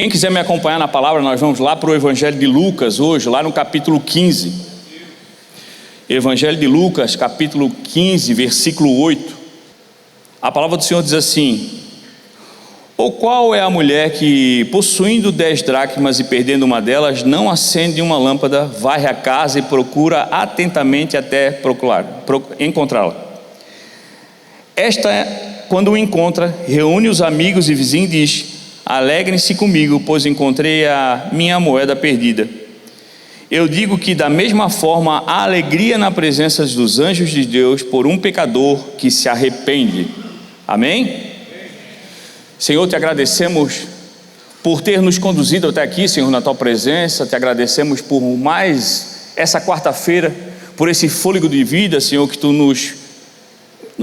Quem quiser me acompanhar na palavra, nós vamos lá para o Evangelho de Lucas hoje, lá no capítulo 15. Evangelho de Lucas, capítulo 15, versículo 8. A palavra do Senhor diz assim: ou qual é a mulher que, possuindo 10 dracmas e perdendo uma delas, não acende uma lâmpada, varre a casa e procura atentamente até encontrá-la? Esta, quando o encontra, reúne os amigos e vizinhos e diz: alegrem-se comigo, pois encontrei a minha moeda perdida. Eu digo que da mesma forma há alegria na presença dos anjos de Deus por um pecador que se arrepende. Amém? Senhor, te agradecemos por ter nos conduzido até aqui, Senhor, na tua presença. Te agradecemos por mais essa quarta-feira, por esse fôlego de vida, Senhor, que tu nos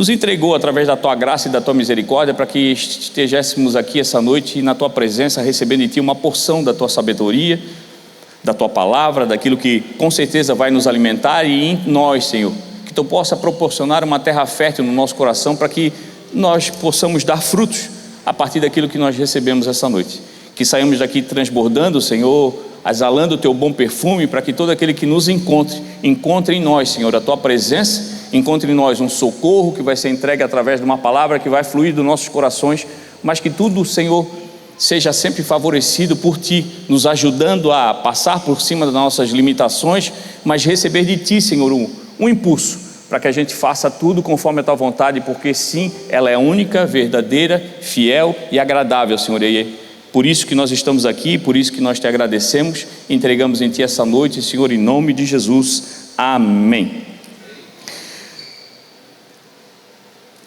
entregou através da tua graça e da tua misericórdia, para que estejéssemos aqui essa noite na tua presença, recebendo de ti uma porção da tua sabedoria, da tua palavra, daquilo que com certeza vai nos alimentar, e em nós, Senhor, que tu possa proporcionar uma terra fértil no nosso coração, para que nós possamos dar frutos a partir daquilo que nós recebemos essa noite. Que saímos daqui transbordando, Senhor, exalando o teu bom perfume, para que todo aquele que nos encontre em nós, Senhor, a tua presença, encontre em nós um socorro que vai ser entregue através de uma palavra que vai fluir dos nossos corações, mas que tudo, Senhor, seja sempre favorecido por ti, nos ajudando a passar por cima das nossas limitações, mas receber de ti, Senhor, um impulso, para que a gente faça tudo conforme a tua vontade, porque sim, ela é única, verdadeira, fiel e agradável, Senhor. E é por isso que nós estamos aqui, por isso que nós te agradecemos, entregamos em ti essa noite, Senhor, em nome de Jesus, amém.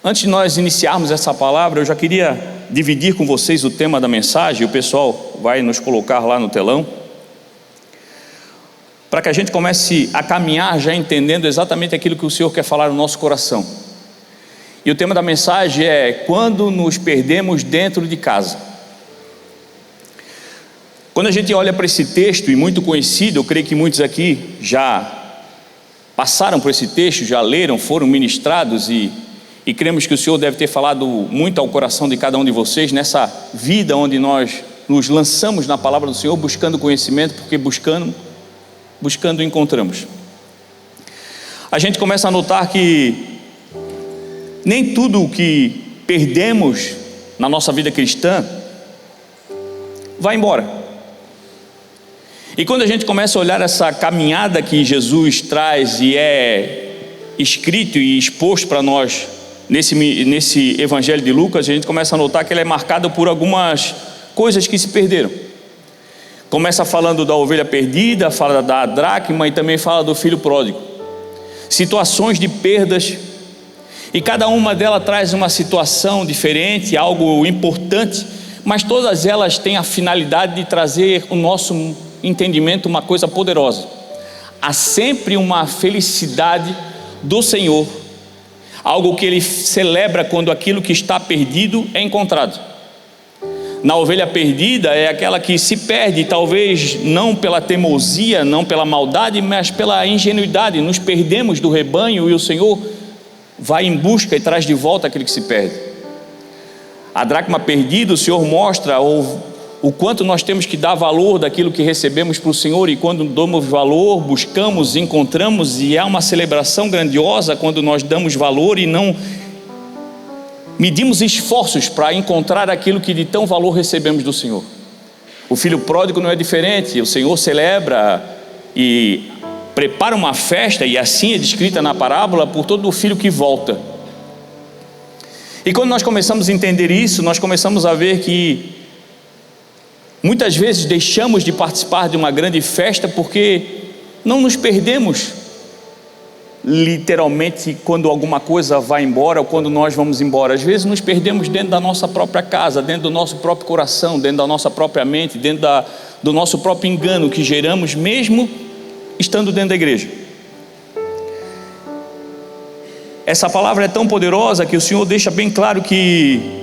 Antes de nós iniciarmos essa palavra, eu já queria dividir com vocês o tema da mensagem. O pessoal vai nos colocar lá no telão, para que a gente comece a caminhar já entendendo exatamente aquilo que o Senhor quer falar no nosso coração. E o tema da mensagem é: quando nos perdemos dentro de casa. Quando a gente olha para esse texto, e muito conhecido, eu creio que muitos aqui já passaram por esse texto, já leram, foram ministrados, e cremos que o Senhor deve ter falado muito ao coração de cada um de vocês, nessa vida onde nós nos lançamos na palavra do Senhor, buscando conhecimento, porque buscando encontramos. A gente começa a notar que nem tudo o que perdemos na nossa vida cristã vai embora. E quando a gente começa a olhar essa caminhada que Jesus traz e é escrito e exposto para nós nesse Evangelho de Lucas, a gente começa a notar que ele é marcado por algumas coisas que se perderam. Começa falando da ovelha perdida, fala da dracma e também fala do filho pródigo. Situações de perdas, e cada uma delas traz uma situação diferente, algo importante, mas todas elas têm a finalidade de trazer o nosso entendimento uma coisa poderosa. Há sempre uma felicidade do Senhor, algo que ele celebra quando aquilo que está perdido é encontrado. Na ovelha perdida é aquela que se perde, talvez não pela teimosia, não pela maldade, mas pela ingenuidade. Nos perdemos do rebanho e o Senhor vai em busca e traz de volta aquele que se perde. A dracma perdida, o Senhor mostra o quanto nós temos que dar valor daquilo que recebemos para o Senhor, e quando damos valor, buscamos, encontramos, e há uma celebração grandiosa quando nós damos valor e não medimos esforços para encontrar aquilo que de tão valor recebemos do Senhor. O filho pródigo não é diferente. O Senhor celebra e prepara uma festa, e assim é descrita na parábola, por todo o filho que volta. E quando nós começamos a entender isso, nós começamos a ver que muitas vezes deixamos de participar de uma grande festa porque não nos perdemos literalmente quando alguma coisa vai embora ou quando nós vamos embora. Às vezes nos perdemos dentro da nossa própria casa, dentro do nosso próprio coração, dentro da nossa própria mente, dentro do nosso próprio engano que geramos mesmo estando dentro da igreja. Essa palavra é tão poderosa que o Senhor deixa bem claro que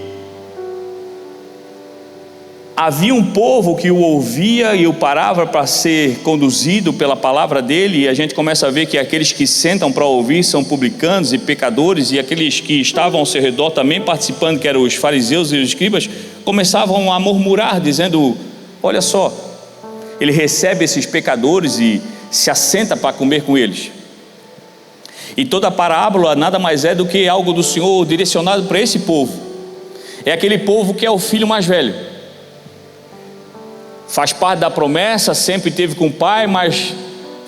havia um povo que o ouvia e o parava para ser conduzido pela palavra dele, e a gente começa a ver que aqueles que sentam para ouvir são publicanos e pecadores, e aqueles que estavam ao seu redor também participando, que eram os fariseus e os escribas, começavam a murmurar, dizendo: olha só, ele recebe esses pecadores e se assenta para comer com eles. E toda a parábola nada mais é do que algo do Senhor direcionado para esse povo. É aquele povo que é o filho mais velho, faz parte da promessa, sempre teve com o pai, mas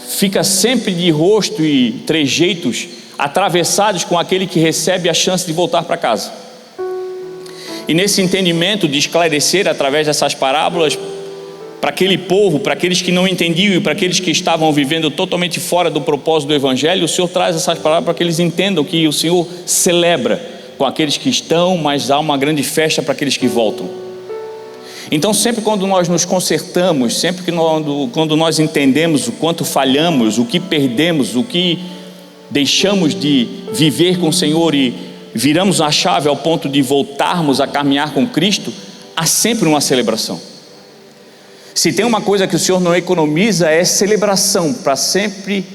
fica sempre de rosto e trejeitos atravessados com aquele que recebe a chance de voltar para casa. E nesse entendimento de esclarecer através dessas parábolas para aquele povo, para aqueles que não entendiam e para aqueles que estavam vivendo totalmente fora do propósito do Evangelho, o Senhor traz essas palavras para que eles entendam que o Senhor celebra com aqueles que estão, mas há uma grande festa para aqueles que voltam. Então sempre quando nós nos consertamos, sempre que quando nós entendemos o quanto falhamos, o que perdemos, o que deixamos de viver com o Senhor e viramos a chave ao ponto de voltarmos a caminhar com Cristo, há sempre uma celebração. Se tem uma coisa que o Senhor não economiza, é celebração, para sempre,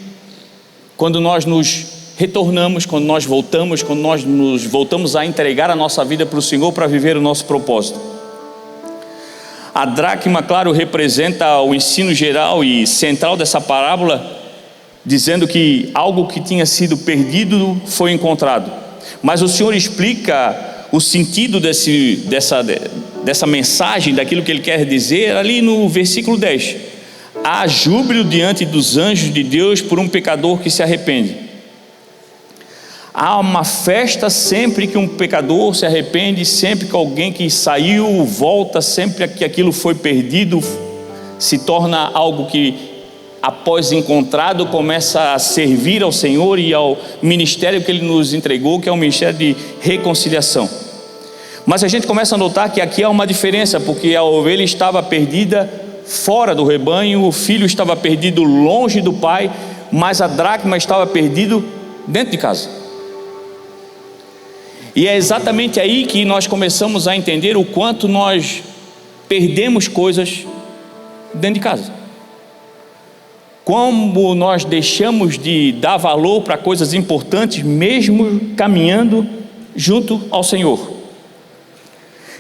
quando nós nos retornamos, quando nós nos voltamos a entregar a nossa vida para o Senhor para viver o nosso propósito. A dracma, claro, representa o ensino geral e central dessa parábola, dizendo que algo que tinha sido perdido foi encontrado. Mas o Senhor explica o sentido dessa mensagem, daquilo que Ele quer dizer, ali no versículo 10. Há júbilo diante dos anjos de Deus por um pecador que se arrepende. Há uma festa sempre que um pecador se arrepende, sempre que alguém que saiu volta, sempre que aquilo foi perdido se torna algo que, após encontrado, começa a servir ao Senhor e ao ministério que Ele nos entregou, que é o ministério de reconciliação. Mas a gente começa a notar que aqui há uma diferença, porque a ovelha estava perdida fora do rebanho, o filho estava perdido longe do pai, mas a dracma estava perdido dentro de casa. E é exatamente aí que nós começamos a entender o quanto nós perdemos coisas dentro de casa. Como nós deixamos de dar valor para coisas importantes, mesmo caminhando junto ao Senhor.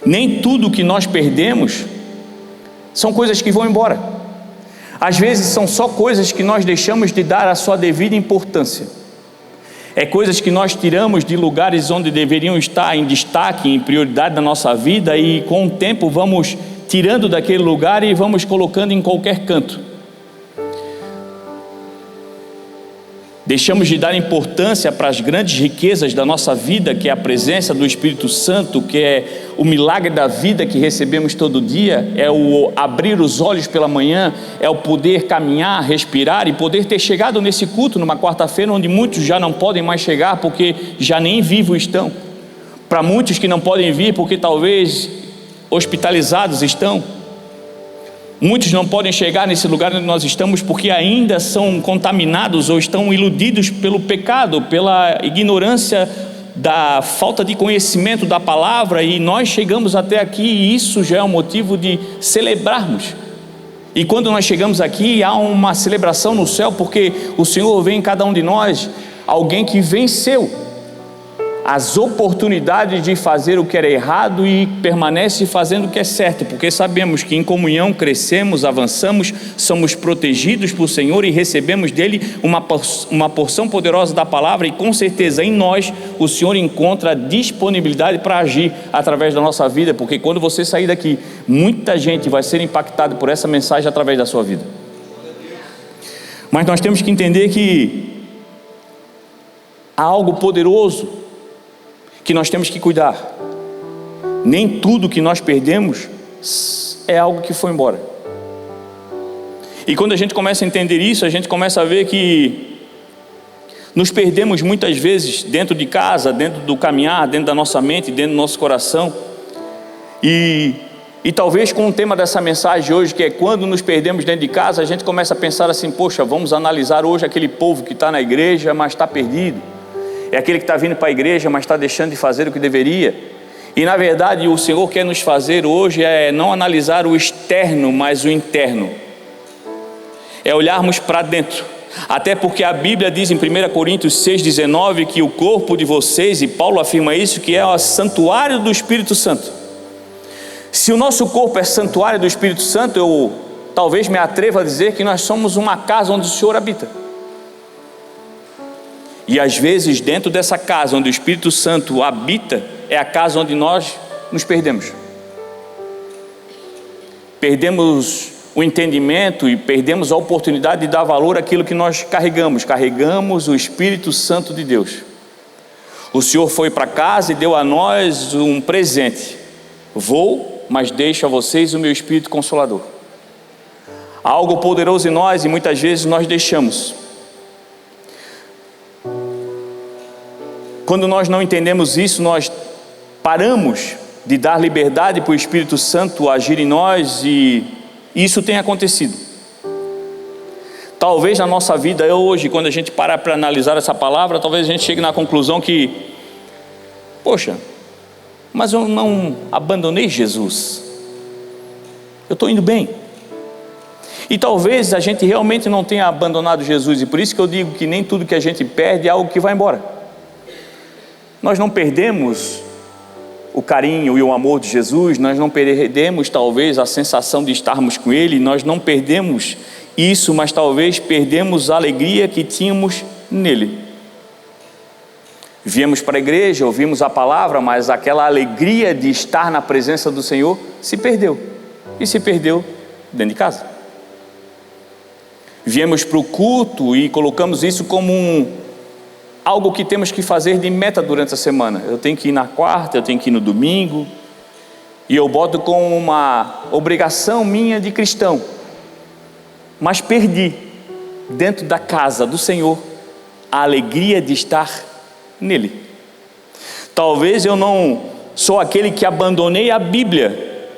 Nem tudo que nós perdemos são coisas que vão embora. Às vezes são só coisas que nós deixamos de dar a sua devida importância. É coisas que nós tiramos de lugares onde deveriam estar em destaque, em prioridade na nossa vida, e com o tempo vamos tirando daquele lugar e vamos colocando em qualquer canto. Deixamos de dar importância para as grandes riquezas da nossa vida, que é a presença do Espírito Santo, que é o milagre da vida que recebemos todo dia, é o abrir os olhos pela manhã, é o poder caminhar, respirar e poder ter chegado nesse culto numa quarta-feira, onde muitos já não podem mais chegar porque já nem vivos estão. Para muitos que não podem vir porque talvez hospitalizados estão. Muitos não podem chegar nesse lugar onde nós estamos porque ainda são contaminados ou estão iludidos pelo pecado, pela ignorância da falta de conhecimento da palavra, e nós chegamos até aqui e isso já é um motivo de celebrarmos. E quando nós chegamos aqui há uma celebração no céu, porque o Senhor vê em cada um de nós alguém que venceu as oportunidades de fazer o que era errado e permanece fazendo o que é certo, porque sabemos que em comunhão crescemos, avançamos, somos protegidos por Senhor e recebemos dele uma porção poderosa da palavra, e com certeza em nós o Senhor encontra disponibilidade para agir através da nossa vida, porque quando você sair daqui, muita gente vai ser impactada por essa mensagem através da sua vida. Mas nós temos que entender que há algo poderoso que nós temos que cuidar. Nem tudo que nós perdemos é algo que foi embora. E quando a gente começa a entender isso, a gente começa a ver que nos perdemos muitas vezes dentro de casa, dentro do caminhar, dentro da nossa mente, dentro do nosso coração. E talvez com o tema dessa mensagem de hoje, que é quando nos perdemos dentro de casa, a gente começa a pensar assim: poxa, vamos analisar hoje aquele povo que está na igreja, mas está perdido. É aquele que está vindo para a igreja, mas está deixando de fazer o que deveria. E na verdade o Senhor quer nos fazer hoje é não analisar o externo, mas o interno. É olharmos para dentro. Até porque a Bíblia diz em 1 Coríntios 6,19 que o corpo de vocês, e Paulo afirma isso, que é o santuário do Espírito Santo. Se o nosso corpo é santuário do Espírito Santo, eu talvez me atreva a dizer que nós somos uma casa onde o Senhor habita. E às vezes dentro dessa casa onde o Espírito Santo habita, é a casa onde nós nos perdemos. Perdemos o entendimento e perdemos a oportunidade de dar valor àquilo que nós carregamos. Carregamos o Espírito Santo de Deus. O Senhor foi para casa e deu a nós um presente. Vou, mas deixo a vocês o meu Espírito Consolador. Há algo poderoso em nós e muitas vezes nós deixamos. Quando nós não entendemos isso, nós paramos de dar liberdade para o Espírito Santo agir em nós, e isso tem acontecido. Talvez na nossa vida hoje, quando a gente para analisar essa palavra, talvez a gente chegue na conclusão que, poxa, mas eu não abandonei Jesus, eu estou indo bem. E talvez a gente realmente não tenha abandonado Jesus, e por isso que eu digo que nem tudo que a gente perde é algo que vai embora. Nós não perdemos o carinho e o amor de Jesus, nós não perdemos talvez a sensação de estarmos com Ele, nós não perdemos isso, mas talvez perdemos a alegria que tínhamos nele. Viemos para a igreja, ouvimos a palavra, mas aquela alegria de estar na presença do Senhor se perdeu, e se perdeu dentro de casa. Viemos para o culto e colocamos isso como algo que temos que fazer de meta durante a semana. Eu tenho que ir na quarta, eu tenho que ir no domingo, e eu boto como uma obrigação minha de cristão. Mas perdi dentro da casa do Senhor a alegria de estar nele. Talvez eu não sou aquele que abandonei a Bíblia,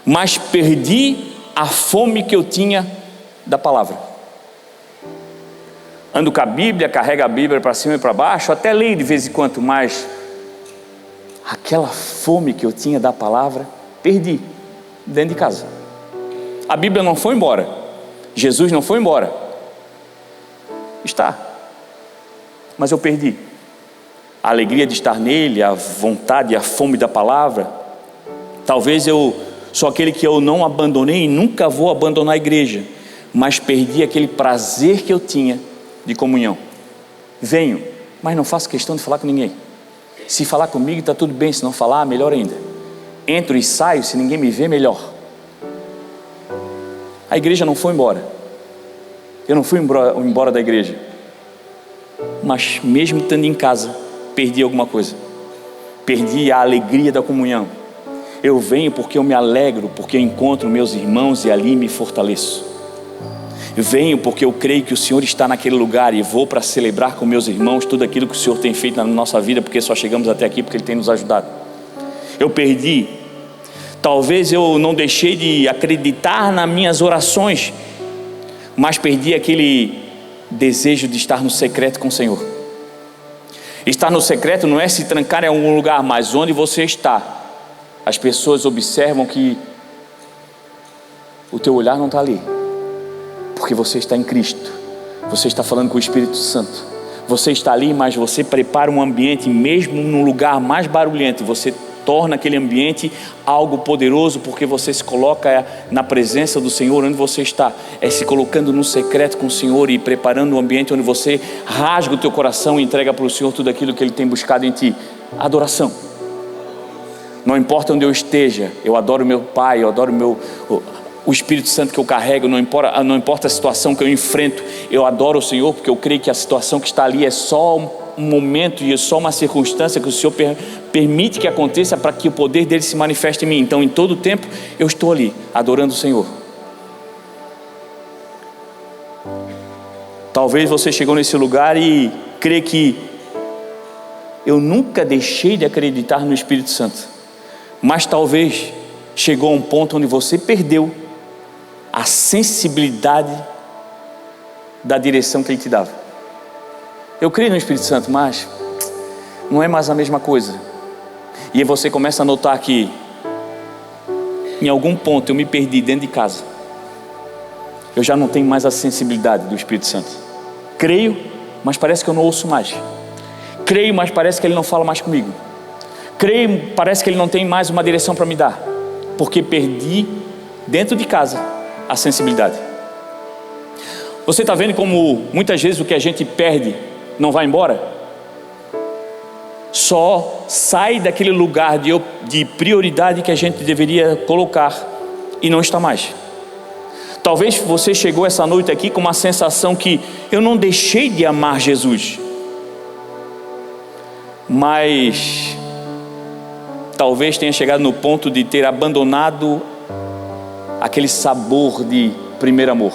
mas perdi a fome que eu tinha da palavra. Ando com a Bíblia, carrego a Bíblia para cima e para baixo, até leio de vez em quando, mas aquela fome que eu tinha da palavra, perdi dentro de casa. A Bíblia não foi embora, Jesus não foi embora, está, mas eu perdi a alegria de estar nele, a vontade e a fome da palavra. Talvez eu sou aquele que eu não abandonei e nunca vou abandonar a igreja, mas perdi aquele prazer que eu tinha de comunhão. Venho, mas não faço questão de falar com ninguém. Se falar comigo está tudo bem, se não falar, melhor ainda. Entro e saio, se ninguém me vê, melhor. A igreja não foi embora, eu não fui embora da igreja, mas mesmo estando em casa, perdi alguma coisa. Perdi a alegria da comunhão. Eu venho porque eu me alegro, porque eu encontro meus irmãos e ali me fortaleço. Venho porque eu creio que o Senhor está naquele lugar, e vou para celebrar com meus irmãos tudo aquilo que o Senhor tem feito na nossa vida, porque só chegamos até aqui porque Ele tem nos ajudado. Eu perdi, talvez eu não deixei de acreditar nas minhas orações, mas perdi aquele desejo de estar no secreto com o Senhor. Estar no secreto não é se trancar em algum lugar, mas onde você está, as pessoas observam que o teu olhar não está ali, porque você está em Cristo, você está falando com o Espírito Santo, você está ali, mas você prepara um ambiente, mesmo num lugar mais barulhento, você torna aquele ambiente algo poderoso, porque você se coloca na presença do Senhor. Onde você está, é se colocando no secreto com o Senhor e preparando um ambiente onde você rasga o teu coração e entrega para o Senhor tudo aquilo que Ele tem buscado em ti. Adoração. Não importa onde eu esteja, eu adoro meu Pai, eu adoro o Espírito Santo que eu carrego, não importa a situação que eu enfrento, eu adoro o Senhor, porque eu creio que a situação que está ali é só um momento e é só uma circunstância que o Senhor permite que aconteça para que o poder dele se manifeste em mim. Então, em todo o tempo, eu estou ali, adorando o Senhor. Talvez você chegou nesse lugar e crê que eu nunca deixei de acreditar no Espírito Santo, mas talvez chegou a um ponto onde você perdeu a sensibilidade da direção que Ele te dava. Eu creio no Espírito Santo, mas não é mais a mesma coisa. E aí você começa a notar que em algum ponto eu me perdi dentro de casa. Eu já não tenho mais a sensibilidade do Espírito Santo. Creio, mas parece que eu não ouço mais. Creio, mas parece que Ele não fala mais comigo. Creio, parece que Ele não tem mais uma direção para me dar. porque perdi dentro de casa a sensibilidade. Você está vendo como muitas vezes o que a gente perde não vai embora? Só sai daquele lugar de prioridade que a gente deveria colocar e não está mais. Talvez você chegou essa noite aqui com uma sensação que eu não deixei de amar Jesus, mas talvez tenha chegado no ponto de ter abandonado aquele sabor de primeiro amor.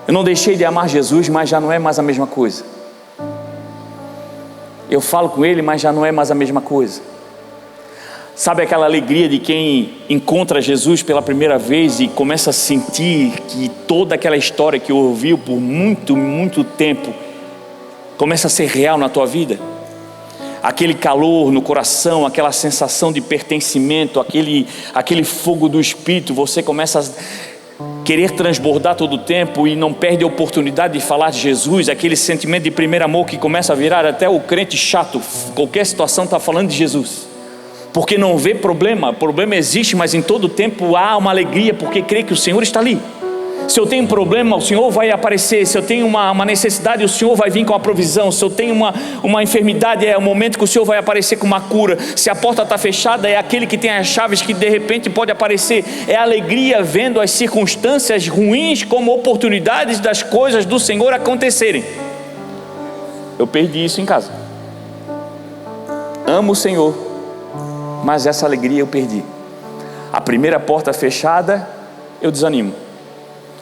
Eu não deixei de amar Jesus, mas já não é mais a mesma coisa. Eu falo com Ele, mas já não é mais a mesma coisa. Sabe aquela alegria de quem encontra Jesus pela primeira vez e começa a sentir que toda aquela história que ouviu por muito, muito tempo começa a ser real na tua vida? Aquele calor no coração, aquela sensação de pertencimento, aquele fogo do Espírito, você começa a querer transbordar todo o tempo e não perde a oportunidade de falar de Jesus, aquele sentimento de primeiro amor que começa a virar até o crente chato, qualquer situação está falando de Jesus, porque não vê problema existe, mas em todo o tempo há uma alegria, porque crê que o Senhor está ali. Se eu tenho um problema, o Senhor vai aparecer. Se eu tenho uma necessidade, o Senhor vai vir com a provisão. Se eu tenho uma enfermidade, é o momento que o Senhor vai aparecer com uma cura. Se a porta está fechada, é aquele que tem as chaves que de repente pode aparecer. É a alegria vendo as circunstâncias ruins como oportunidades das coisas do Senhor acontecerem. Eu perdi isso em casa. Amo o Senhor, mas essa alegria eu perdi. A primeira porta fechada, eu desanimo.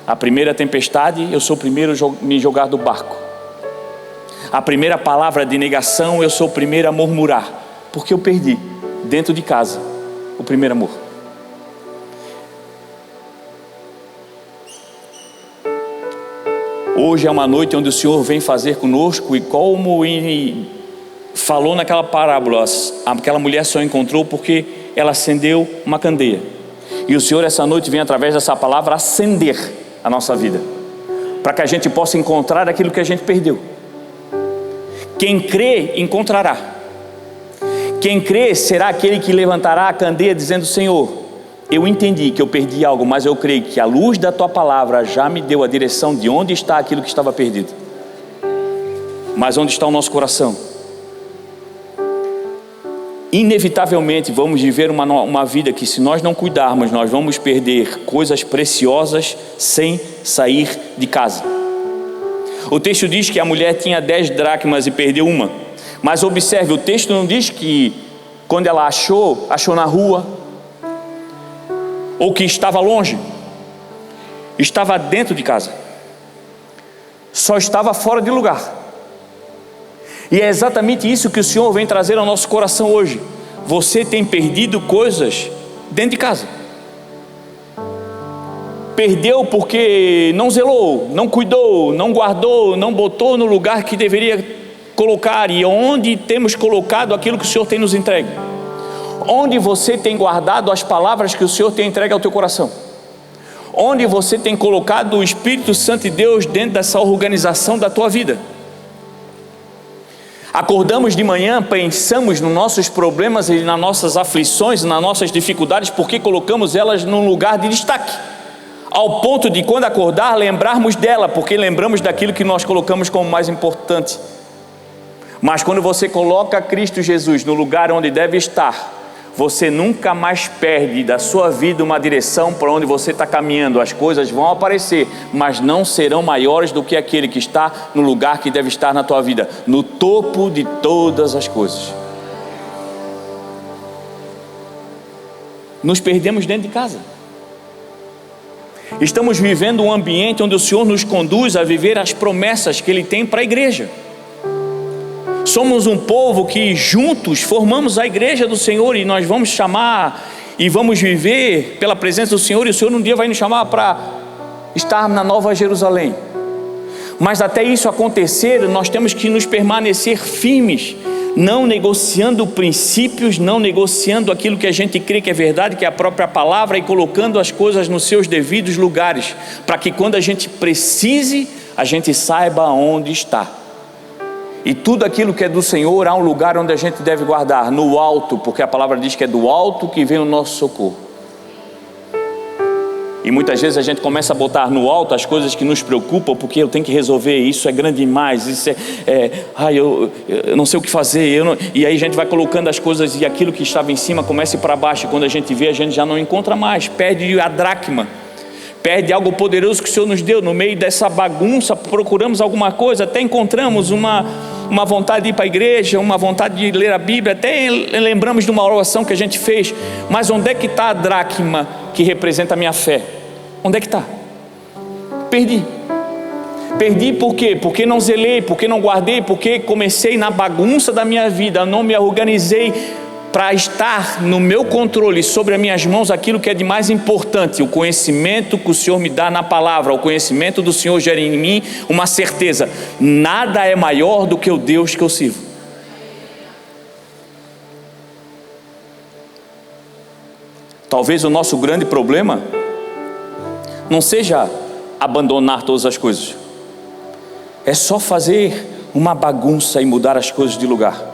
A primeira tempestade, eu sou o primeiro a me jogar do barco. A primeira palavra de negação, eu sou o primeiro a murmurar, porque eu perdi dentro de casa o primeiro amor. Hoje é uma noite onde o Senhor vem fazer conosco, e como ele falou naquela parábola, aquela mulher só encontrou porque ela acendeu uma candeia. E o Senhor essa noite vem através dessa palavra acender a nossa vida, para que a gente possa encontrar aquilo que a gente perdeu. Quem crê, encontrará. Quem crê será aquele que levantará a candeia dizendo: Senhor, eu entendi que eu perdi algo, mas eu creio que a luz da Tua palavra já me deu a direção de onde está aquilo que estava perdido. Mas onde está o nosso coração? Inevitavelmente vamos viver uma vida que, se nós não cuidarmos, nós vamos perder coisas preciosas sem sair de casa. O texto diz que a mulher tinha 10 dracmas e perdeu uma. Mas observe, o texto não diz que quando ela achou na rua, ou que estava longe. Estava dentro de casa. Só estava fora de lugar. E é exatamente isso que o Senhor vem trazer ao nosso coração hoje. Você tem perdido coisas dentro de casa. Perdeu porque não zelou, não cuidou, não guardou, não botou no lugar que deveria colocar. E onde temos colocado aquilo que o Senhor tem nos entregue? Onde você tem guardado as palavras que o Senhor tem entregue ao teu coração? Onde você tem colocado o Espírito Santo de Deus dentro dessa organização da tua vida? Acordamos de manhã, pensamos nos nossos problemas e nas nossas aflições, nas nossas dificuldades, porque colocamos elas num lugar de destaque, ao ponto de, quando acordar, lembrarmos dela, porque lembramos daquilo que nós colocamos como mais importante. Mas quando você coloca Cristo Jesus no lugar onde deve estar, você nunca mais perde da sua vida uma direção para onde você está caminhando. As coisas vão aparecer, mas não serão maiores do que aquele que está no lugar que deve estar na tua vida, no topo de todas as coisas. Nos perdemos dentro de casa. Estamos vivendo um ambiente onde o Senhor nos conduz a viver as promessas que Ele tem para a igreja. Somos um povo que juntos formamos a igreja do Senhor, e nós vamos chamar e vamos viver pela presença do Senhor, e o Senhor um dia vai nos chamar para estar na Nova Jerusalém. Mas até isso acontecer, nós temos que nos permanecer firmes, não negociando princípios, não negociando aquilo que a gente crê que é verdade, que é a própria palavra, e colocando as coisas nos seus devidos lugares, para que quando a gente precise, a gente saiba onde está. E tudo aquilo que é do Senhor, há um lugar onde a gente deve guardar, no alto, porque a palavra diz que é do alto que vem o nosso socorro. E muitas vezes a gente começa a botar no alto as coisas que nos preocupam, porque eu tenho que resolver, isso é grande demais, isso eu não sei o que fazer, e aí a gente vai colocando as coisas e aquilo que estava em cima começa a ir para baixo, e quando a gente vê, a gente já não encontra mais, perde a dracma, perde algo poderoso que o Senhor nos deu. No meio dessa bagunça, procuramos alguma coisa, até encontramos uma vontade de ir para a igreja, uma vontade de ler a Bíblia, até lembramos de uma oração que a gente fez, mas onde é que está a dracma que representa a minha fé? Onde é que está? Perdi por quê? Porque não zelei, porque não guardei, porque comecei na bagunça da minha vida, não me organizei para estar no meu controle, sobre as minhas mãos, aquilo que é de mais importante, o conhecimento que o Senhor me dá na palavra. O conhecimento do Senhor gera em mim uma certeza: nada é maior do que o Deus que eu sirvo. Talvez o nosso grande problema não seja abandonar todas as coisas, é só fazer uma bagunça e mudar as coisas de lugar.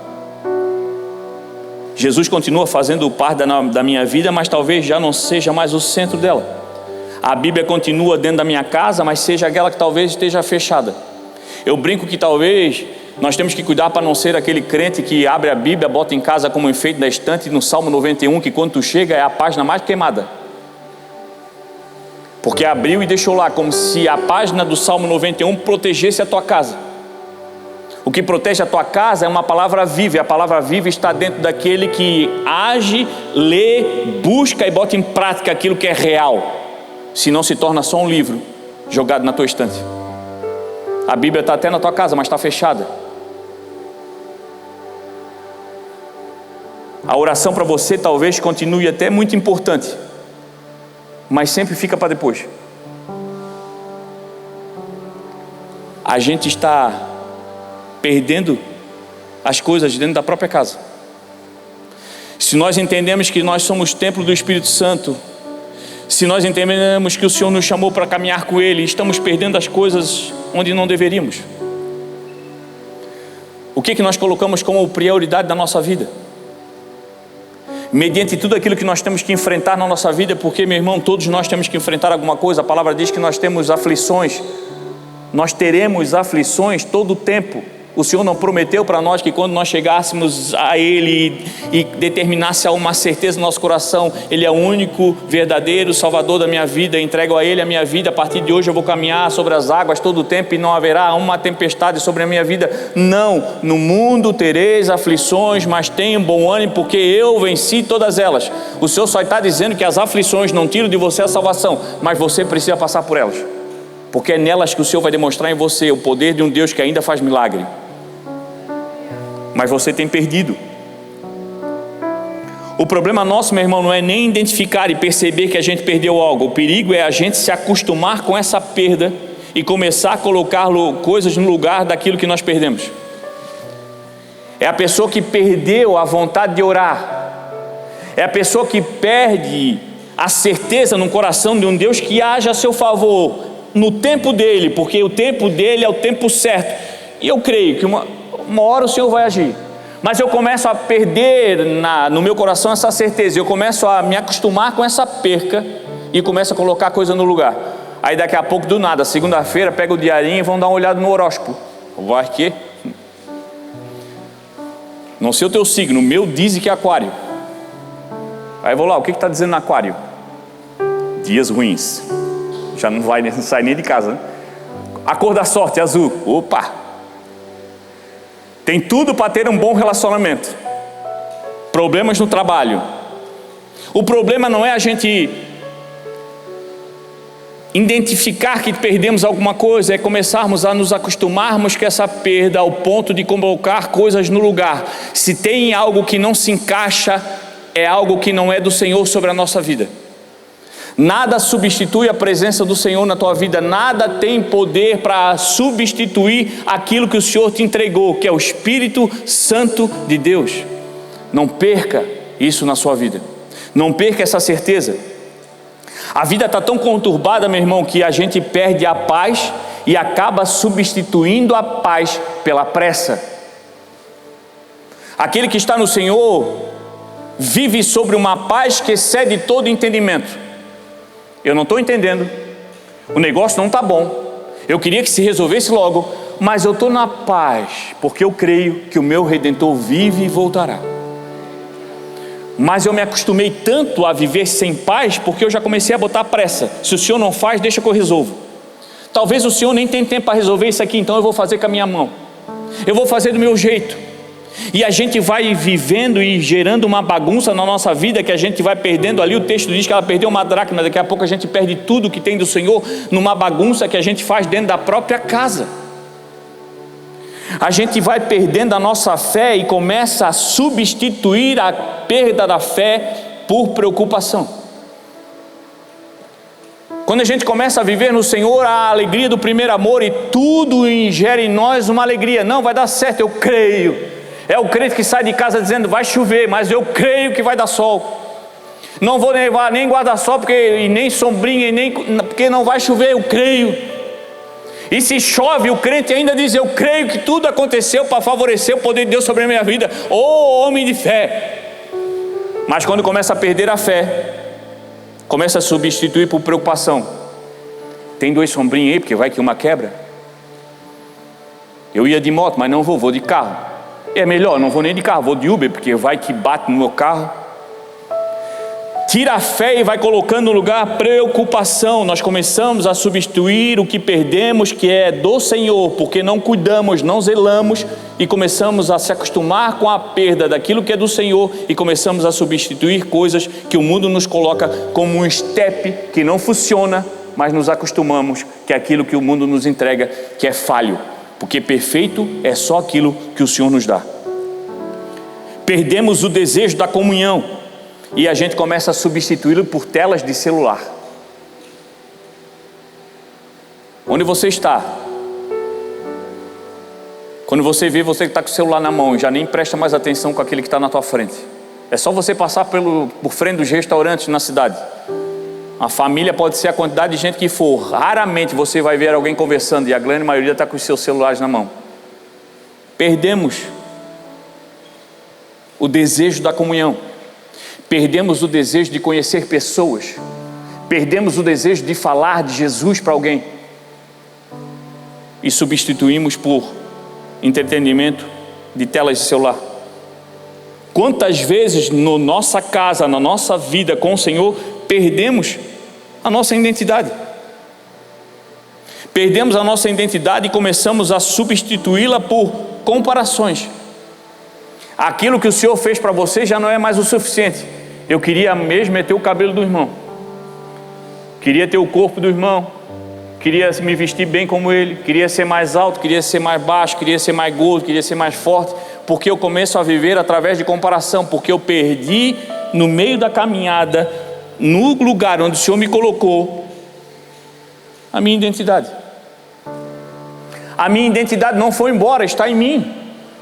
Jesus continua fazendo parte da minha vida, mas talvez já não seja mais o centro dela. A Bíblia continua dentro da minha casa, mas seja aquela que talvez esteja fechada. Eu brinco que talvez nós temos que cuidar para não ser aquele crente que abre a Bíblia, bota em casa como enfeite da estante, no Salmo 91, que quando tu chega é a página mais queimada, porque abriu e deixou lá, como se a página do Salmo 91 protegesse a tua casa. O que protege a tua casa é uma palavra viva, e a palavra viva está dentro daquele que age, lê, busca e bota em prática aquilo que é real. Senão se torna só um livro jogado na tua estante. A Bíblia está até na tua casa, mas está fechada. A oração para você talvez continue até muito importante, mas sempre fica para depois. A gente está perdendo as coisas dentro da própria casa. Se nós entendemos que nós somos templo do Espírito Santo, se nós entendemos que o Senhor nos chamou para caminhar com Ele, estamos perdendo as coisas onde não deveríamos. O que nós colocamos como prioridade da nossa vida? Mediante tudo aquilo que nós temos que enfrentar na nossa vida, porque, meu irmão, todos nós temos que enfrentar alguma coisa. A palavra diz que nós temos aflições, nós teremos aflições todo o tempo. O Senhor não prometeu para nós que quando nós chegássemos a Ele e determinasse uma certeza no nosso coração: Ele é o único verdadeiro Salvador da minha vida, entrego a Ele a minha vida, a partir de hoje eu vou caminhar sobre as águas todo o tempo e não haverá uma tempestade sobre a minha vida. Não, no mundo tereis aflições, mas tenham bom ânimo, porque eu venci todas elas. O Senhor só está dizendo que as aflições não tiram de você a salvação, mas você precisa passar por elas, porque é nelas que o Senhor vai demonstrar em você o poder de um Deus que ainda faz milagre. Mas você tem perdido. O problema nosso, meu irmão, não é nem identificar e perceber que a gente perdeu algo. O perigo é a gente se acostumar com essa perda e começar a colocar coisas no lugar daquilo que nós perdemos. É a pessoa que perdeu a vontade de orar. É a pessoa que perde a certeza no coração de um Deus que age a seu favor no tempo dele, porque o tempo dele é o tempo certo. E eu creio que uma hora o Senhor vai agir, mas eu começo a perder no meu coração essa certeza. Eu começo a me acostumar com essa perca e começo a colocar coisa no lugar. Aí daqui a pouco, do nada, segunda-feira, pega o diarinho e vão dar uma olhada no horóscopo. Vai que? Não sei o teu signo, o meu diz que é aquário. Aí eu vou lá, o que está dizendo no aquário? Dias ruins. Já não sai nem de casa, né? A cor da sorte, azul. Opa! Tem tudo para ter um bom relacionamento. Problemas no trabalho. O problema não é a gente identificar que perdemos alguma coisa, é começarmos a nos acostumarmos com essa perda ao ponto de colocar coisas no lugar. Se tem algo que não se encaixa, é algo que não é do Senhor sobre a nossa vida. Nada substitui a presença do Senhor na tua vida. Nada tem poder para substituir aquilo que o Senhor te entregou, que é o Espírito Santo de Deus. Não perca isso na sua vida. Não perca essa certeza. A vida está tão conturbada, meu irmão, que a gente perde a paz e acaba substituindo a paz pela pressa. Aquele que está no Senhor vive sobre uma paz que excede todo entendimento. Eu não estou entendendo, o negócio não está bom, eu queria que se resolvesse logo, mas eu estou na paz, porque eu creio que o meu Redentor vive e voltará. Mas eu me acostumei tanto a viver sem paz, porque eu já comecei a botar pressa. Se o Senhor não faz, deixa que eu resolvo. Talvez o Senhor nem tenha tempo para resolver isso aqui, então eu vou fazer com a minha mão, eu vou fazer do meu jeito. E a gente vai vivendo e gerando uma bagunça na nossa vida, que a gente vai perdendo ali. O texto diz que ela perdeu uma dracma, daqui a pouco a gente perde tudo que tem do Senhor, numa bagunça que a gente faz dentro da própria casa. A gente vai perdendo a nossa fé e começa a substituir a perda da fé por preocupação. Quando a gente começa a viver no Senhor a alegria do primeiro amor, e tudo gera em nós uma alegria. Não, vai dar certo, eu creio. É o crente que sai de casa dizendo, vai chover, mas eu creio que vai dar sol. Não vou levar nem guarda-sol, e nem sombrinha, porque não vai chover, eu creio. E se chove, o crente ainda diz, eu creio que tudo aconteceu para favorecer o poder de Deus sobre a minha vida. Ô homem de fé! Mas quando começa a perder a fé, começa a substituir por preocupação. Tem 2 sombrinhos aí, porque vai que uma quebra. Eu ia de moto, mas não vou de carro. É melhor, não vou nem de carro, vou de Uber, porque vai que bate no meu carro. Tira a fé e vai colocando no lugar a preocupação. Nós começamos a substituir o que perdemos, que é do Senhor, porque não cuidamos, não zelamos, e começamos a se acostumar com a perda daquilo que é do Senhor, e começamos a substituir coisas que o mundo nos coloca como um estepe que não funciona, mas nos acostumamos que é aquilo que o mundo nos entrega, que é falho. Porque perfeito é só aquilo que o Senhor nos dá. Perdemos o desejo da comunhão e a gente começa a substituí-lo por telas de celular. Onde você está? Quando você vê você que está com o celular na mão e já nem presta mais atenção com aquele que está na tua frente. É só você passar por frente dos restaurantes na cidade. A família pode ser a quantidade de gente que for, raramente você vai ver alguém conversando, e a grande maioria está com os seus celulares na mão. Perdemos o desejo da comunhão, perdemos o desejo de conhecer pessoas, perdemos o desejo de falar de Jesus para alguém, e substituímos por entretenimento de telas de celular. Quantas vezes na nossa casa, na nossa vida com o Senhor, perdemos a nossa identidade. Perdemos a nossa identidade e começamos a substituí-la por comparações. Aquilo que o Senhor fez para você já não é mais o suficiente. Eu queria mesmo ter o cabelo do irmão, queria ter o corpo do irmão, queria me vestir bem como ele, queria ser mais alto, queria ser mais baixo, queria ser mais gordo, queria ser mais forte, porque eu começo a viver através de comparação, porque eu perdi no meio da caminhada, no lugar onde o Senhor me colocou, a minha identidade. A minha identidade não foi embora, está em mim,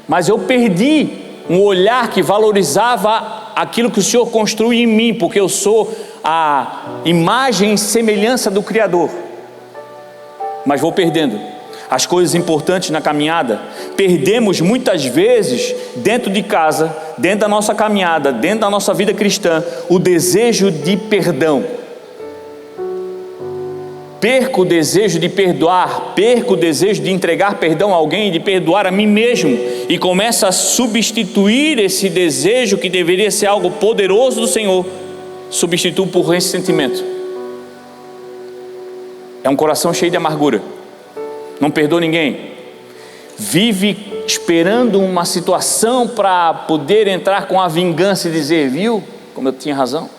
mas eu perdi um olhar que valorizava aquilo que o Senhor construiu em mim, porque eu sou a imagem e semelhança do Criador. Mas vou perdendo as coisas importantes na caminhada. Perdemos muitas vezes dentro de casa, dentro da nossa caminhada, dentro da nossa vida cristã, o desejo de perdão. Perco o desejo de perdoar, perco o desejo de entregar perdão a alguém, de perdoar a mim mesmo, e começo a substituir esse desejo que deveria ser algo poderoso do Senhor, substituo por ressentimento. É um coração cheio de amargura, não perdoa ninguém, vive esperando uma situação para poder entrar com a vingança e dizer, viu, como eu tinha razão.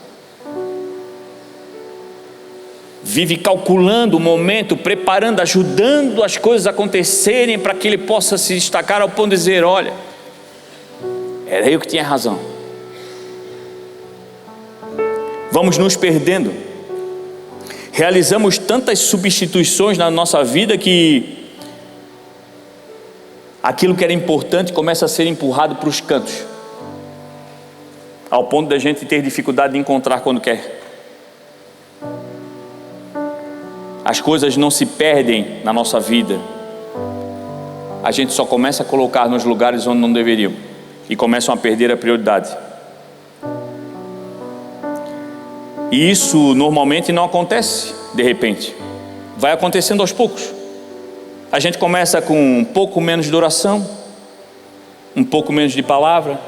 Vive calculando o momento, preparando, ajudando as coisas a acontecerem para que ele possa se destacar ao ponto de dizer, olha, era eu que tinha razão. Vamos nos perdendo. Realizamos tantas substituições na nossa vida que aquilo que era importante começa a ser empurrado para os cantos, ao ponto da gente ter dificuldade de encontrar quando quer. As coisas não se perdem na nossa vida, a gente só começa a colocar nos lugares onde não deveriam. e começam a perder a prioridade. E isso normalmente não acontece de repente, vai acontecendo aos poucos. A gente começa com um pouco menos de oração, um pouco menos de palavra,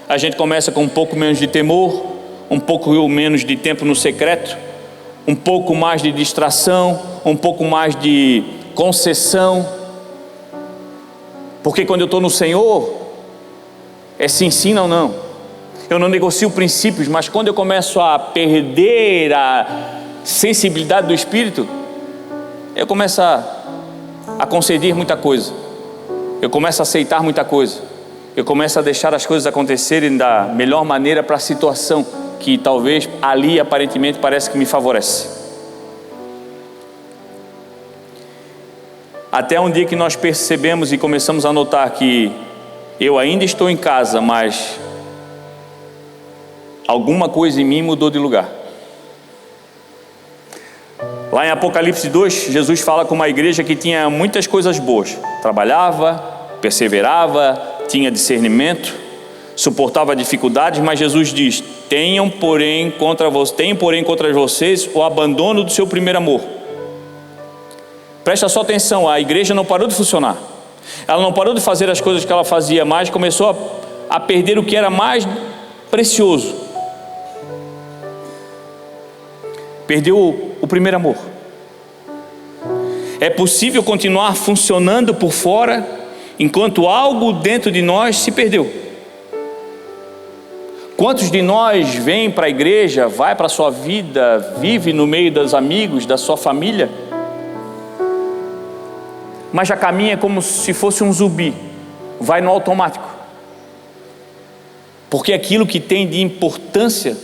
a gente começa com um pouco menos de temor, um pouco menos de tempo no secreto, um pouco mais de distração, um pouco mais de concessão, porque quando eu estou no Senhor, é sim, sim, não, não. Eu não negocio princípios, mas quando eu começo a perder a sensibilidade do Espírito, eu começo a conceder muita coisa, eu começo a aceitar muita coisa, eu começo a deixar as coisas acontecerem da melhor maneira para a situação que talvez ali aparentemente parece que me favorece. Até um dia que nós percebemos e começamos a notar que eu ainda estou em casa, mas alguma coisa em mim mudou de lugar. Lá em Apocalipse 2, Jesus fala com uma igreja que tinha muitas coisas boas, trabalhava, perseverava, tinha discernimento, suportava dificuldades, mas Jesus diz: tenham porém contra vocês o abandono do seu primeiro amor. Presta só atenção, a igreja não parou de funcionar, ela não parou de fazer as coisas que ela fazia, mas começou a perder o que era mais precioso. Perdeu o primeiro amor. É possível continuar funcionando por fora enquanto algo dentro de nós se perdeu. Quantos de nós vêm para a igreja, vai para a sua vida, vive no meio dos amigos, da sua família, mas já caminha como se fosse um zumbi, vai no automático, porque aquilo que tem de importância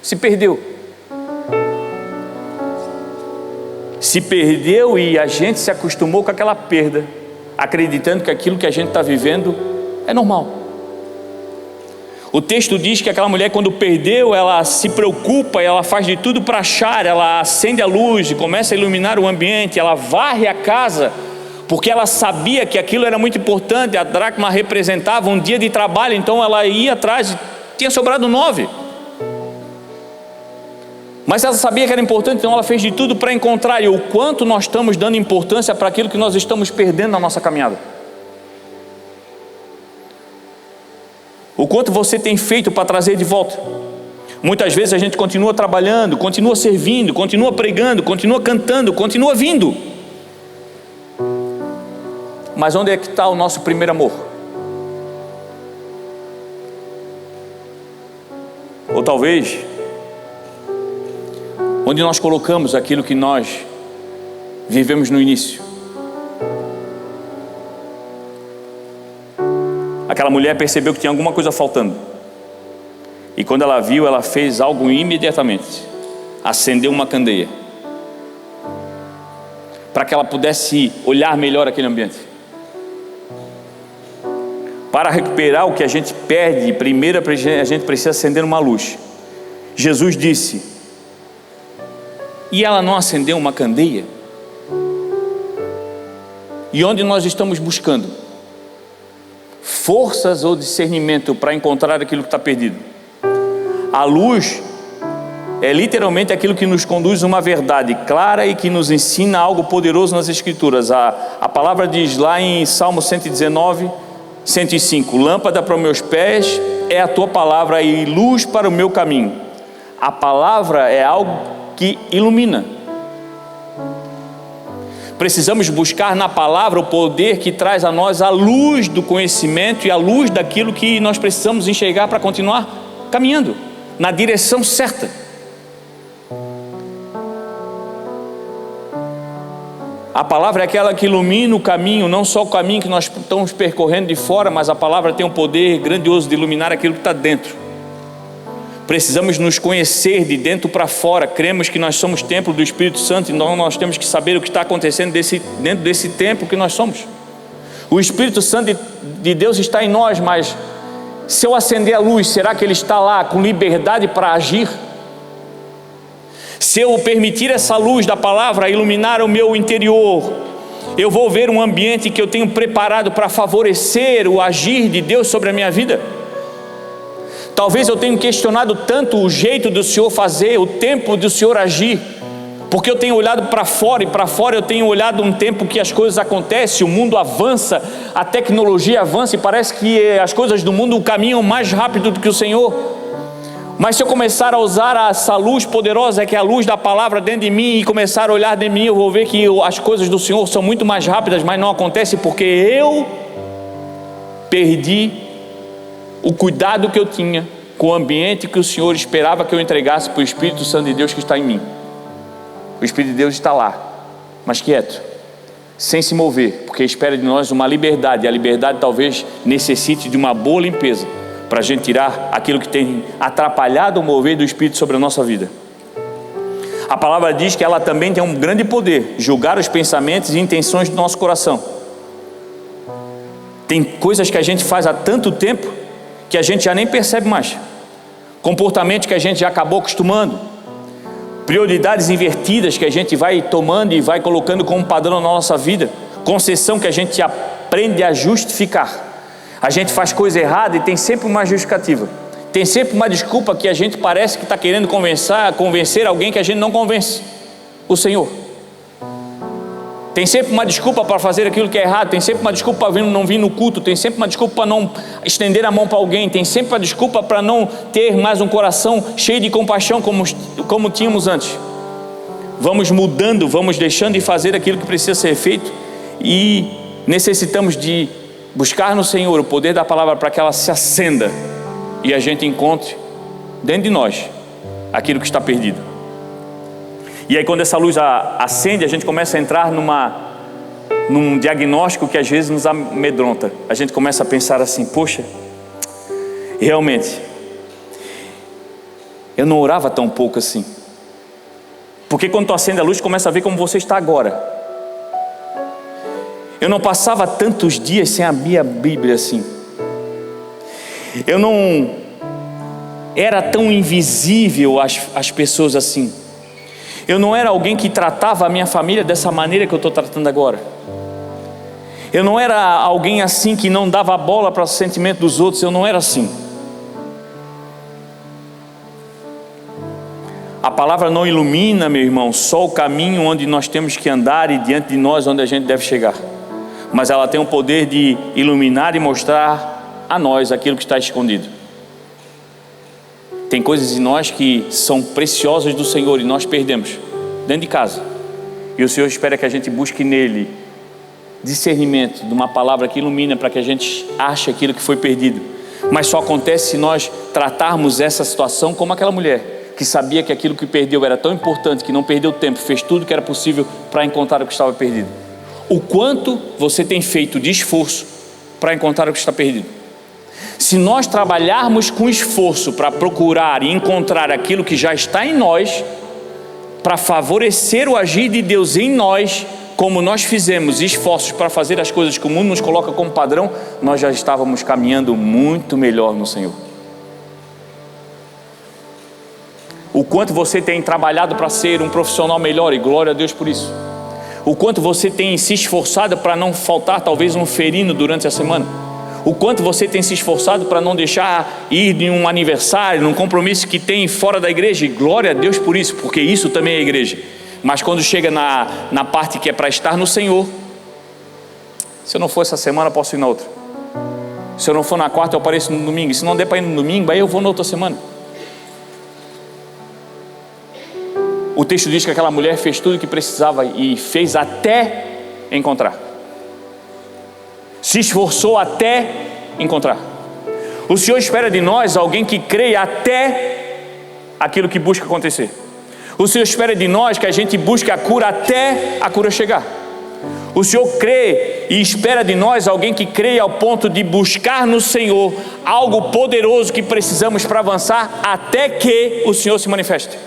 se perdeu. Se perdeu e a gente se acostumou com aquela perda, acreditando que aquilo que a gente está vivendo é normal. O texto diz que aquela mulher, quando perdeu, ela se preocupa, ela faz de tudo para achar, ela acende a luz e começa a iluminar o ambiente, ela varre a casa, porque ela sabia que aquilo era muito importante. A dracma representava um dia de trabalho, então ela ia atrás, tinha sobrado 9. Mas ela sabia que era importante, então ela fez de tudo para encontrar. E o quanto nós estamos dando importância para aquilo que nós estamos perdendo na nossa caminhada. O quanto você tem feito para trazer de volta. Muitas vezes a gente continua trabalhando, continua servindo, continua pregando, continua cantando, continua vindo. Mas onde é que está o nosso primeiro amor? Ou talvez onde nós colocamos aquilo que nós vivemos no início. Aquela mulher percebeu que tinha alguma coisa faltando, e quando ela viu, ela fez algo imediatamente: acendeu uma candeia, para que ela pudesse olhar melhor aquele ambiente. Para recuperar o que a gente perde, primeiro a gente precisa acender uma luz. Jesus disse: e ela não acendeu uma candeia? E onde nós estamos buscando forças ou discernimento para encontrar aquilo que está perdido? A luz é literalmente aquilo que nos conduz a uma verdade clara e que nos ensina algo poderoso nas Escrituras. A palavra diz lá em Salmo 119, 105: lâmpada para os meus pés é a tua palavra e luz para o meu caminho. A palavra é algo que ilumina. Precisamos buscar na palavra o poder que traz a nós a luz do conhecimento e a luz daquilo que nós precisamos enxergar para continuar caminhando na direção certa. A palavra é aquela que ilumina o caminho, não só o caminho que nós estamos percorrendo de fora, mas a palavra tem um poder grandioso de iluminar aquilo que está dentro. Precisamos nos conhecer de dentro para fora. Cremos que nós somos templo do Espírito Santo, então nós temos que saber o que está acontecendo dentro desse templo que nós somos. O Espírito Santo de Deus está em nós, mas se eu acender a luz, será que Ele está lá com liberdade para agir? Se eu permitir essa luz da palavra iluminar o meu interior Eu vou ver um ambiente que eu tenho preparado para favorecer o agir de Deus sobre a minha vida? Talvez eu tenha questionado tanto o jeito do Senhor fazer, o tempo do Senhor agir, porque eu tenho olhado para fora, e para fora eu tenho olhado um tempo que as coisas acontecem, o mundo avança, a tecnologia avança, e parece que as coisas do mundo caminham mais rápido do que o Senhor. Mas se eu começar a usar essa luz poderosa, que é a luz da palavra dentro de mim, e começar a olhar dentro de mim, eu vou ver que as coisas do Senhor são muito mais rápidas, mas não acontece porque eu perdi o cuidado que eu tinha com o ambiente que o Senhor esperava que eu entregasse para o Espírito Santo de Deus que está em mim. O Espírito de Deus está lá, mas quieto, sem se mover, porque espera de nós uma liberdade, e a liberdade talvez necessite de uma boa limpeza, para a gente tirar aquilo que tem atrapalhado o mover do Espírito sobre a nossa vida. A palavra diz que ela também tem um grande poder, julgar os pensamentos e intenções do nosso coração. Tem coisas que a gente faz há tanto tempo, que a gente já nem percebe mais, comportamentos que a gente já acabou acostumando, prioridades invertidas que a gente vai tomando e vai colocando como padrão na nossa vida, concessão que a gente aprende a justificar. A gente faz coisa errada e tem sempre uma justificativa, tem sempre uma desculpa que a gente parece que está querendo convencer alguém que a gente não convence, o Senhor. Tem sempre uma desculpa para fazer aquilo que é errado, tem sempre uma desculpa para não vir no culto, tem sempre uma desculpa para não estender a mão para alguém, tem sempre uma desculpa para não ter mais um coração cheio de compaixão como tínhamos antes. Vamos mudando, vamos deixando de fazer aquilo que precisa ser feito, e necessitamos de buscar no Senhor o poder da palavra para que ela se acenda e a gente encontre dentro de nós aquilo que está perdido. E aí quando essa luz acende, a gente começa a entrar num diagnóstico que às vezes nos amedronta. A gente começa a pensar assim: poxa, realmente eu não orava tão pouco assim. Porque quando tu acende a luz, começa a ver como você está agora. Eu não passava tantos dias sem abrir a Bíblia assim. Eu não era tão invisível às pessoas assim. Eu não era alguém que tratava a minha família dessa maneira que eu estou tratando agora. Eu não era alguém assim que não dava bola para o sentimento dos outros. Eu não era assim. A palavra não ilumina, meu irmão, só o caminho onde nós temos que andar e diante de nós onde a gente deve chegar, mas ela tem o poder de iluminar e mostrar a nós aquilo que está escondido. Tem coisas em nós que são preciosas do Senhor e nós perdemos dentro de casa, e o Senhor espera que a gente busque nele discernimento de uma palavra que ilumina, para que a gente ache aquilo que foi perdido. Mas só acontece se nós tratarmos essa situação como aquela mulher que sabia que aquilo que perdeu era tão importante, que não perdeu tempo, fez tudo que era possível para encontrar o que estava perdido. O quanto você tem feito de esforço para encontrar o que está perdido? Se nós trabalharmos com esforço para procurar e encontrar aquilo que já está em nós, para favorecer o agir de Deus em nós, como nós fizemos esforços para fazer as coisas que o mundo nos coloca como padrão, nós já estávamos caminhando muito melhor no Senhor. O quanto você tem trabalhado para ser um profissional melhor, e glória a Deus por isso. O quanto você tem se esforçado para não faltar talvez um ferino durante a semana. O quanto você tem se esforçado para não deixar ir em um aniversário, num compromisso que tem fora da igreja. E glória a Deus por isso, porque isso também é igreja. Mas quando chega na parte que é para estar no Senhor, se eu não for essa semana, posso ir na outra. Se eu não for na quarta, eu apareço no domingo. E se não der para ir no domingo, aí eu vou na outra semana. O texto diz que aquela mulher fez tudo o que precisava e fez até encontrar. Se esforçou até encontrar. O Senhor espera de nós alguém que creia até aquilo que busca acontecer. O Senhor espera de nós que a gente busque a cura até a cura chegar. O Senhor crê e espera de nós alguém que creia ao ponto de buscar no Senhor algo poderoso que precisamos para avançar até que o Senhor se manifeste.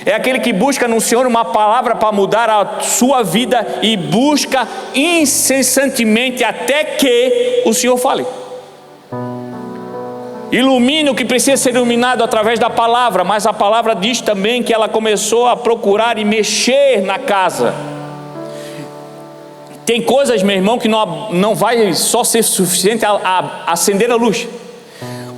É aquele que busca no Senhor uma palavra para mudar a sua vida e busca incessantemente até que o Senhor fale. Ilumina o que precisa ser iluminado através da palavra, mas a palavra diz também que ela começou a procurar e mexer na casa. Tem coisas, meu irmão, que não vai só ser suficiente a acender a luz.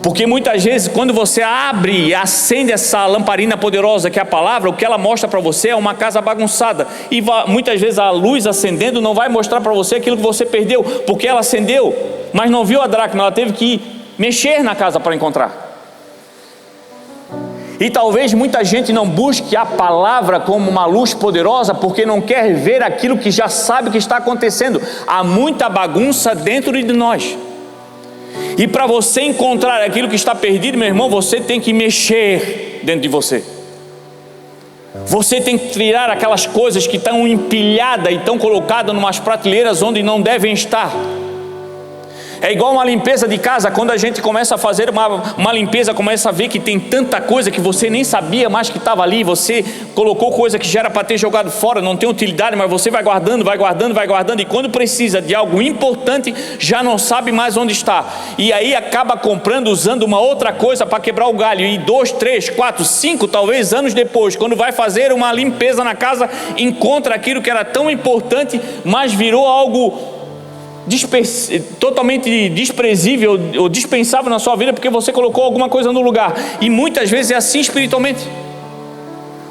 Porque muitas vezes quando você abre e acende essa lamparina poderosa que é a palavra, o que ela mostra para você é uma casa bagunçada. E muitas vezes a luz acendendo não vai mostrar para você aquilo que você perdeu, porque ela acendeu, mas não viu a dracma, ela teve que mexer na casa para encontrar. E talvez muita gente não busque a palavra como uma luz poderosa porque não quer ver aquilo que já sabe que está acontecendo. Há muita bagunça dentro de nós. E para você encontrar aquilo que está perdido, meu irmão, você tem que mexer dentro de você. Você tem que tirar aquelas coisas que estão empilhadas e estão colocadas em umas prateleiras onde não devem estar. É igual uma limpeza de casa. Quando a gente começa a fazer uma limpeza, começa a ver que tem tanta coisa que você nem sabia mais que estava ali. Você colocou coisa que já era para ter jogado fora, não tem utilidade, mas você vai guardando, vai guardando, vai guardando. E quando precisa de algo importante, já não sabe mais onde está. E aí acaba comprando, usando uma outra coisa para quebrar o galho. E 2, 3, 4, 5, talvez anos depois, quando vai fazer uma limpeza na casa, encontra aquilo que era tão importante, mas virou algo totalmente desprezível ou dispensável na sua vida, porque você colocou alguma coisa no lugar. E muitas vezes é assim espiritualmente.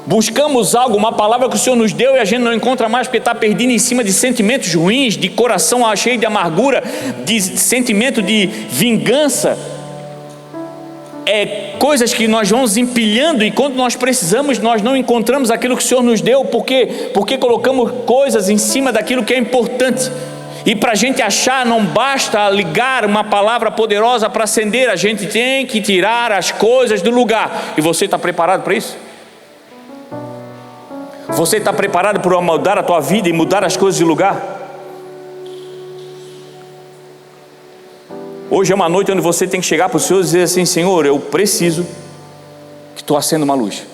Buscamos algo, uma palavra que o Senhor nos deu, e a gente não encontra mais porque está perdido em cima de sentimentos ruins, de coração cheio de amargura, de sentimento de vingança. Coisas que nós vamos empilhando, e quando nós precisamos, nós não encontramos aquilo que o Senhor nos deu, porque colocamos coisas em cima daquilo que é importante. E para a gente achar, não basta ligar uma palavra poderosa para acender, a gente tem que tirar as coisas do lugar. E você está preparado para isso? Você está preparado para mudar a tua vida e mudar as coisas de lugar? Hoje é uma noite onde você tem que chegar para o Senhor e dizer assim: Senhor, eu preciso que tu acenda uma luz.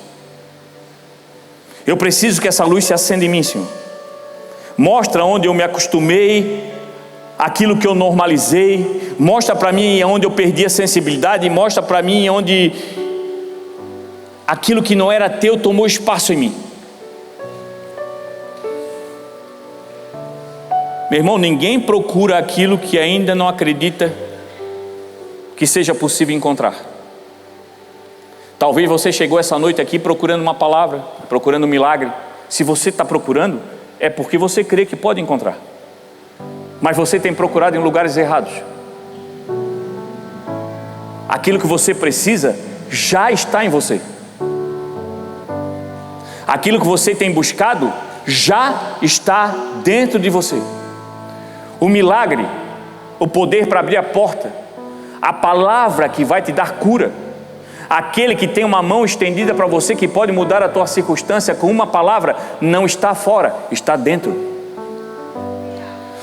Eu preciso que essa luz se acenda em mim, Senhor. Mostra onde eu me acostumei, aquilo que eu normalizei. Mostra para mim onde eu perdi a sensibilidade. Mostra para mim onde aquilo que não era teu tomou espaço em mim. Meu irmão, ninguém procura aquilo que ainda não acredita que seja possível encontrar. Talvez você chegou essa noite aqui procurando uma palavra, procurando um milagre. Se você está procurando, é porque você crê que pode encontrar. Mas você tem procurado em lugares errados. Aquilo que você precisa já está em você. Aquilo que você tem buscado já está dentro de você. O milagre, o poder para abrir a porta, a palavra que vai te dar cura, aquele que tem uma mão estendida para você, que pode mudar a tua circunstância com uma palavra, não está fora, está dentro.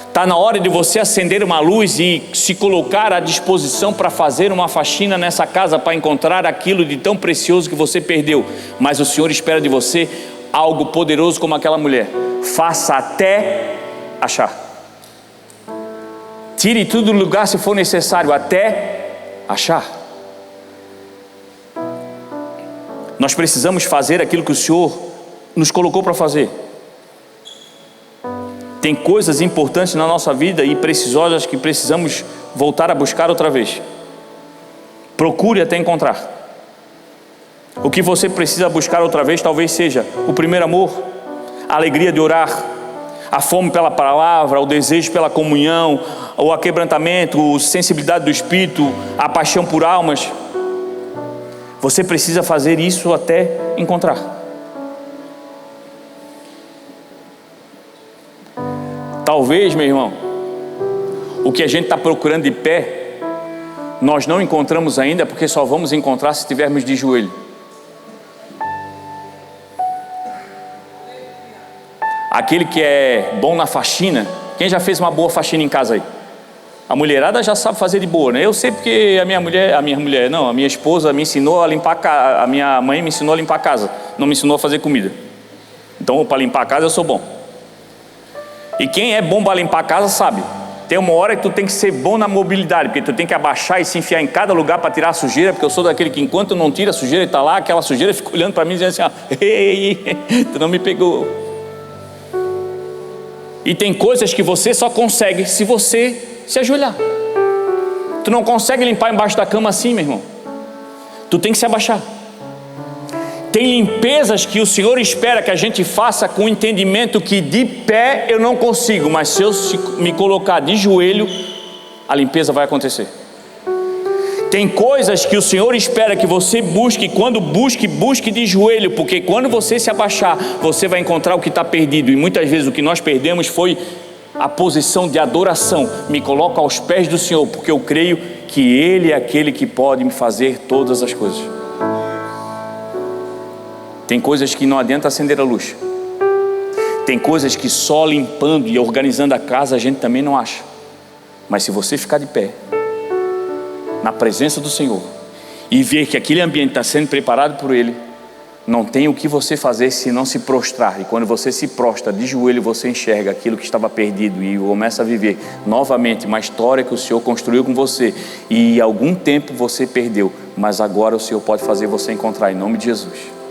Está na hora de você acender uma luz e se colocar à disposição para fazer uma faxina nessa casa, para encontrar aquilo de tão precioso que você perdeu. Mas o Senhor espera de você algo poderoso como aquela mulher: faça até achar. Tire tudo do lugar se for necessário, até achar. Nós precisamos fazer aquilo que o Senhor nos colocou para fazer. Tem coisas importantes na nossa vida e preciosas que precisamos voltar a buscar outra vez. Procure até encontrar. O que você precisa buscar outra vez talvez seja o primeiro amor, a alegria de orar, a fome pela palavra, o desejo pela comunhão, o aquebrantamento, a sensibilidade do espírito, a paixão por almas. Você precisa fazer isso até encontrar. Talvez, meu irmão, o que a gente está procurando de pé, nós não encontramos ainda, porque só vamos encontrar se estivermos de joelho. Aquele que é bom na faxina, quem já fez uma boa faxina em casa aí? A mulherada já sabe fazer de boa, né? Eu sei porque a minha esposa me ensinou a limpar a casa. A minha mãe me ensinou a limpar a casa, não me ensinou a fazer comida. Então, para limpar a casa eu sou bom. E quem é bom para limpar a casa sabe. Tem uma hora que tu tem que ser bom na mobilidade, porque tu tem que abaixar e se enfiar em cada lugar para tirar a sujeira, porque eu sou daquele que enquanto não tira a sujeira e está lá, aquela sujeira fica olhando para mim e dizendo assim: ei, tu não me pegou. E tem coisas que você só consegue se você se ajoelhar. Tu não consegue limpar embaixo da cama assim, meu irmão. Tu tem que se abaixar. Tem limpezas que o Senhor espera que a gente faça com o entendimento que de pé eu não consigo, mas se eu me colocar de joelho, a limpeza vai acontecer. Tem coisas que o Senhor espera que você busque, quando busque de joelho, porque quando você se abaixar, você vai encontrar o que está perdido. E muitas vezes o que nós perdemos foi a posição de adoração. Me coloco aos pés do Senhor, porque eu creio que Ele é aquele que pode me fazer todas as coisas. Tem coisas que não adianta acender a luz. Tem coisas que só limpando e organizando a casa a gente também não acha. Mas se você ficar de pé na presença do Senhor e ver que aquele ambiente está sendo preparado por Ele, não tem o que você fazer se não se prostrar. E quando você se prostra de joelho, você enxerga aquilo que estava perdido e começa a viver novamente uma história que o Senhor construiu com você, e algum tempo você perdeu, mas agora o Senhor pode fazer você encontrar, em nome de Jesus.